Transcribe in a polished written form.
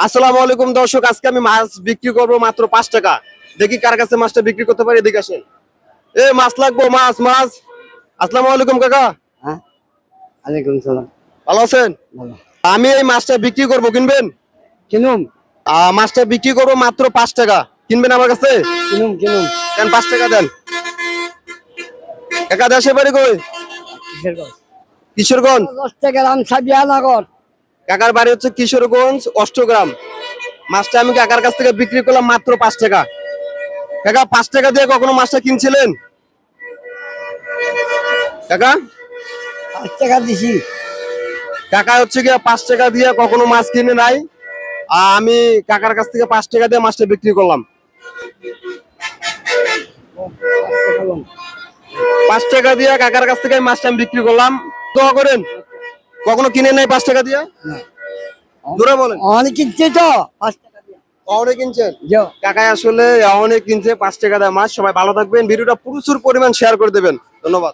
আসসালামু আলাইকুম দর্শক, আজকে আমি মাছ বিক্রি করবো মাত্র 5 টাকা। দেখি কার কাছে মাছটা বিক্রি করতে পারি। এদিকে আসেন। মাছ লাগবো, মাছ মাছ। আসসালামু আলাইকুম কাকা। হ্যাঁ, ওয়ালাইকুম সালাম। ভালো আছেন? ভালো। আমি এই মাছটা বিক্রি করবো, কিনবেন? কিনুম মাছটা বিক্রি করবো মাত্র 5 টাকা, কিনবেন আমার কাছে? কিনুম কিনুম। দেন 5 টাকা দেন। কাকা দেশের বাড়ি কই? কিশোরগঞ্জ। 10 টাকা দাম সাবিয়ানগর। কাকার বাড়ি হচ্ছে কিশোরগঞ্জ অষ্টগ্রাম। মাছটা আমি কাকার কাছ থেকে বিক্রি করলাম মাত্র 5 টাকা। কাকা 5 টাকা দিয়ে কখনো মাছটা কিনছিলেন কাকা? 5 টাকা দিছি। কাকা হচ্ছে গিয়ে 5 টাকা দিয়ে কখনো মাছ কিনে নাই। আমি কাকার কাছ থেকে 5 টাকা দিয়ে মাছটা বিক্রি করলাম। 5 টাকা দিয়ে কাকার কাছ থেকে মাছটা আমি বিক্রি করলাম। দোয়া করেন। কখনো কিনে নাই 5 টাকা দিয়ে? জোরে বলেন। অনেক কিনছে তো 5 টাকা দিয়ে। অনেক কিনছেন? যাও। কাকা আসলে অনেক কিনছে 5 টাকা দিয়ে মাছ। সবাই ভালো থাকবেন, ভিডিওটা প্রচুর পরিমাণ শেয়ার করে দেবেন। ধন্যবাদ।